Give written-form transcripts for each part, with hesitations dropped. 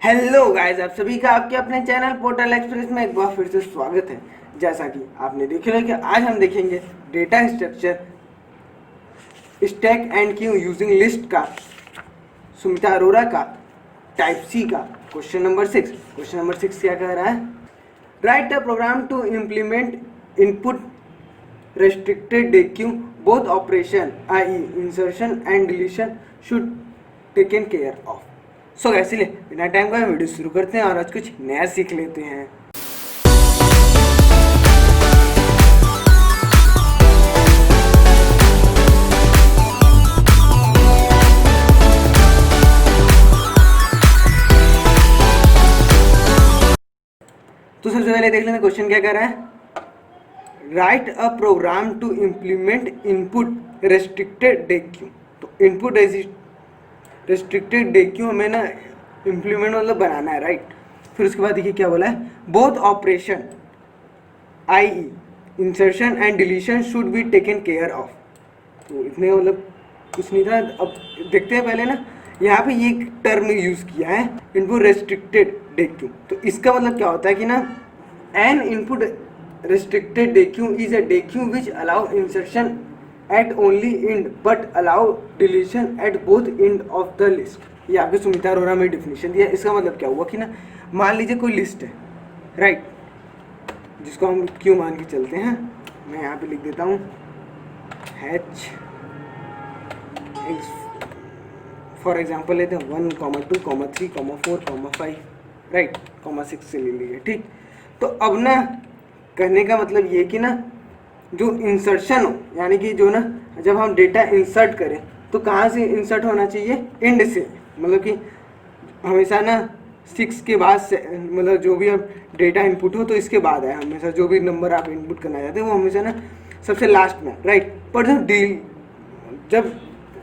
Hello guys, आप सभी का आपके अपने चैनल पोर्टल एक्सप्रेस में एक बार फिर से स्वागत है। जैसा कि आपने देखा है कि आज हम देखेंगे data structure stack and Q using list का सुमिता अरोरा का टाइप सी का क्वेश्चन नंबर 6। क्वेश्चन नंबर 6 क्या कह रहा है? Write a program to implement input restricted DQ both operation i.e. insertion and deletion should taken care of। सो इसलिए बिना टाइम का वीडियो शुरू करते हैं और आज कुछ नया सीख लेते हैं। तो सबसे पहले देख लेते हैं क्वेश्चन क्या कह रहा है। Write a program to implement input restricted DQ। तो इनपुट रेस्ट्रिक्टेड DQ हमें ना इम्प्लीमेंट मतलब बनाना है, राइट। फिर उसके बाद देखिए क्या बोला है, both operation i.e. Insertion and deletion should be taken care of. तो इतने मतलब कुछ नहीं था। अब देखते हैं पहले ना, यहाँ पे ये टर्म यूज किया है इनपुट रेस्ट्रिक्टेड DQ। तो इसका मतलब क्या होता है कि ना, N input restricted DQ is a DQ which allow insertion at only end but allow deletion at both end of the list। ये आपके सुमिता अरोरा में डिफिनेशन दिया। इसका मतलब क्या हुआ कि ना, मान लीजिए कोई लिस्ट है, राइट, जिसको हम क्यू मान के चलते हैं। मैं यहाँ पे लिख देता हूँ हैच फॉर एग्जाम्पल लेते हैं 1, 2, 3, 4, 5, राइट, 6 से ले लीजिए, ठीक। तो अब ना कहने का मतलब ये कि ना, जो इंसर्शन हो, यानी कि जो ना जब हम डेटा इंसर्ट करें तो कहाँ से इंसर्ट होना चाहिए? एंड से। मतलब कि हमेशा ना 6 के बाद से, मतलब जो भी अब डेटा इनपुट हो तो इसके बाद है हमेशा। जो भी नंबर आप इनपुट करना चाहते हैं वो हमेशा ना सबसे लास्ट में, राइट। पर जब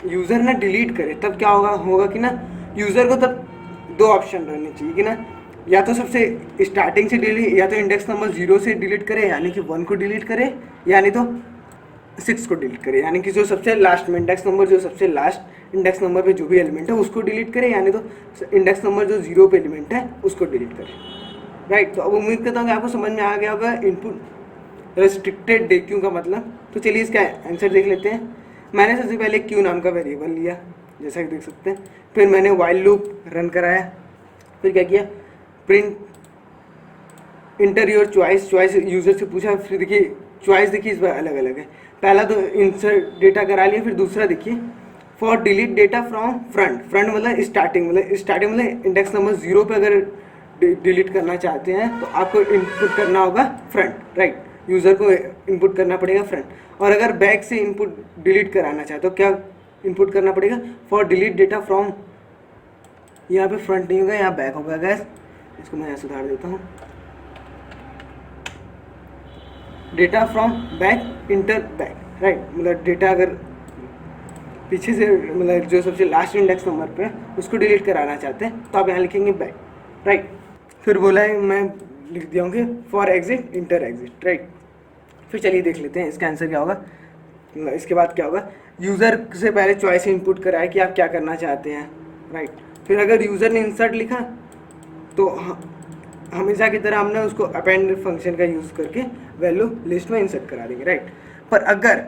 यूज़र ना डिलीट करे तब क्या होगा कि ना, यूज़र को तब दो ऑप्शन रहने चाहिए कि ना, या तो सबसे स्टार्टिंग से डिलीट, या तो इंडेक्स नंबर 0 से डिलीट करे यानी कि 1 को डिलीट करे, यानी तो 6 को डिलीट करे यानी कि जो सबसे लास्ट में इंडेक्स नंबर, जो सबसे लास्ट इंडेक्स नंबर पे जो भी एलिमेंट है उसको डिलीट करे, यानी तो इंडेक्स नंबर जो 0 पे एलिमेंट है उसको डिलीट करे, राइट। तो अब उम्मीद करता हूँ कि आपको समझ में आ गया होगा इनपुट रेस्ट्रिक्टेड DQ का मतलब। तो चलिए इसका आंसर देख लेते हैं। मैंने सबसे पहले क्यू नाम का वेरिएबल लिया, जैसा कि देख सकते हैं। फिर मैंने वाइल लूप रन कराया। फिर क्या किया, print inter your choice user से पूछा। फिर देखिए चॉइस देखिए इस बार अलग अलग है। पहला तो इंसर्ट डेटा करा लिया, फिर दूसरा देखिए for delete data from front मतलब स्टार्टिंग मतलब इंडेक्स नंबर 0 पे अगर डिलीट करना चाहते हैं तो आपको इनपुट करना होगा फ्रंट, राइट। यूज़र को इनपुट करना पड़ेगा फ्रंट। और अगर बैक से इनपुट डिलीट कराना चाहे तो क्या इनपुट करना पड़ेगा? फॉर डिलीट डेटा फ्रॉम, यहाँ पे फ्रंट नहीं होगा, यहाँ बैक होगा गैस। इसको मैं यहाँ सुधार देता हूँ, data from back inter back, right. मतलब डेटा अगर पीछे से, मतलब जो सबसे लास्ट इंडेक्स नंबर पे उसको डिलीट कराना चाहते हैं तो आप यहाँ लिखेंगे बैक, राइट। फिर बोला है, मैं लिख दिया होंगे for exit inter exit, right. फिर चलिए देख लेते हैं इसका आंसर क्या होगा। इसके बाद क्या होगा, यूज़र से पहले चॉइस इनपुट कराए कि आप क्या करना चाहते हैं, राइट। फिर अगर यूज़र ने इंसर्ट लिखा तो हमेशा की तरह हमने उसको अपेंड फंक्शन का यूज़ करके वैल्यू लिस्ट में इंसर्ट करा देंगे, राइट। पर अगर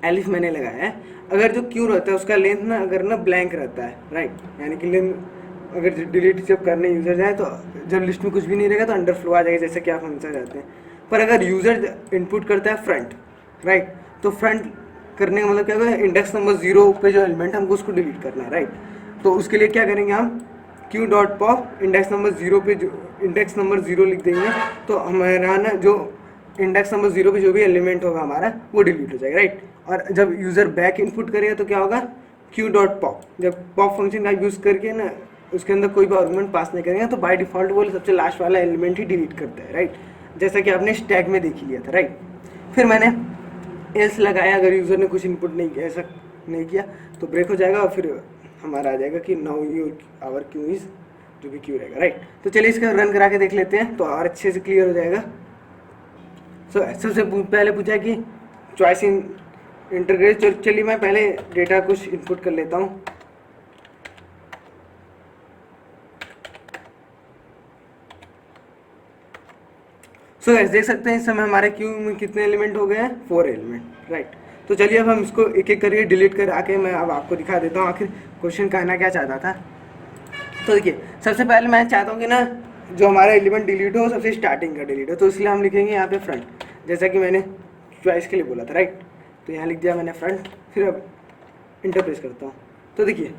एलिफ मैंने लगाया है, अगर जो क्यू रहता है उसका लेंथ ना अगर ना ब्लैंक रहता है, राइट, यानी कि लेंथ अगर डिलीट जब करने यूज़र जाए तो जब लिस्ट में कुछ भी नहीं रहेगा तो अंडर फ्लो आ जाएगा, जैसे कि आप हमेशा चाहते हैं। पर अगर यूज़र इनपुट करता है फ्रंट, राइट, तो फ्रंट करने का मतलब क्या होगा, इंडेक्स नंबर 0 पे जो एलिमेंट हमको उसको डिलीट करना है, राइट। तो उसके लिए क्या करेंगे हम, Q dot pop index number 0 पे जो इंडेक्स नंबर 0 लिख देंगे तो हमारा ना जो इंडेक्स नंबर 0 पे जो भी एलिमेंट होगा हमारा वो डिलीट हो जाएगा, राइट। और जब यूज़र बैक इनपुट करेगा तो क्या होगा, क्यू डॉट पॉप, जब पॉप फंक्शन का यूज़ करके ना उसके अंदर कोई भी आर्गुमेंट पास नहीं करेंगे तो बाय डिफ़ॉल्ट वो सबसे लास्ट वाला एलिमेंट ही डिलीट करता है, राइट, जैसा कि आपने स्टैक में देख लिया था, राइट। फिर मैंने एल्स लगाया, अगर यूज़र ने कुछ इनपुट नहीं किया, ऐसा नहीं किया तो ब्रेक हो जाएगा और फिर हमारा आ जाएगा कि नाउ आवर क्यू इज़, जो भी क्यू रहेगा, राइट। तो चलिए इसका रन करा के देख लेते हैं तो और अच्छे से क्लियर हो जाएगा। सबसे पहले पूछा कि चॉइस इंटरग्रेट। चलिए मैं पहले डेटा कुछ इनपुट कर लेता हूँ। सो गाइस देख सकते हैं इस समय हमारे क्यू में कितने एलिमेंट हो गए हैं, 4 एलिमेंट, राइट। तो चलिए अब हम इसको एक एक करके डिलीट करा के मैं अब आपको दिखा देता हूँ आखिर क्वेश्चन कहना क्या चाहता था। तो देखिए सबसे पहले मैं चाहता हूँ कि ना जो हमारा एलिमेंट डिलीट हो सबसे स्टार्टिंग का डिलीट हो, तो इसलिए हम लिखेंगे यहाँ पे फ्रंट, जैसा कि मैंने चॉइस के लिए बोला था, राइट। तो यहाँ लिख दिया मैंने फ्रंट, फिर अब इंटर प्रेस करता हूँ। तो देखिए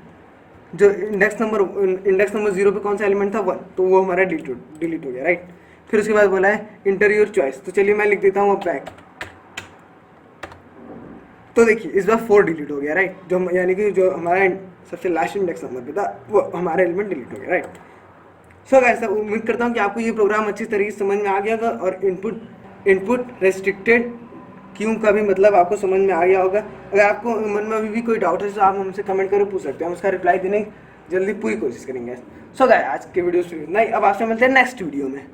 जो इंडेक्स नंबर 0 पे कौन सा एलिमेंट था, 1, तो वो हमारा डिलीट हो गया, राइट। फिर उसके बाद बोला है इंटर योर चॉइस, तो चलिए मैं लिख देता हूँ अब बैक। तो देखिए इस बार 4 डिलीट हो गया, राइट। जो यानी कि जो हमारा सबसे लास्ट इंडेक्स नंबर पे था वो हमारा एलिमेंट डिलीट हो गया, राइट। सो गाइस उम्मीद करता हूँ कि आपको ये प्रोग्राम अच्छी तरीके से समझ में आ गया होगा और इनपुट रेस्ट्रिक्टेड क्यों का भी मतलब आपको समझ में आ गया होगा। अगर आपको मन में अभी भी कोई डाउट है तो आप हमसे कमेंट करके पूछ सकते हैं, हम उसका रिप्लाई देने जल्दी पूरी कोशिश करेंगे। सो गाइस आज के वीडियो से इतना ही, अब आपसे मिलते हैं नेक्स्ट वीडियो में।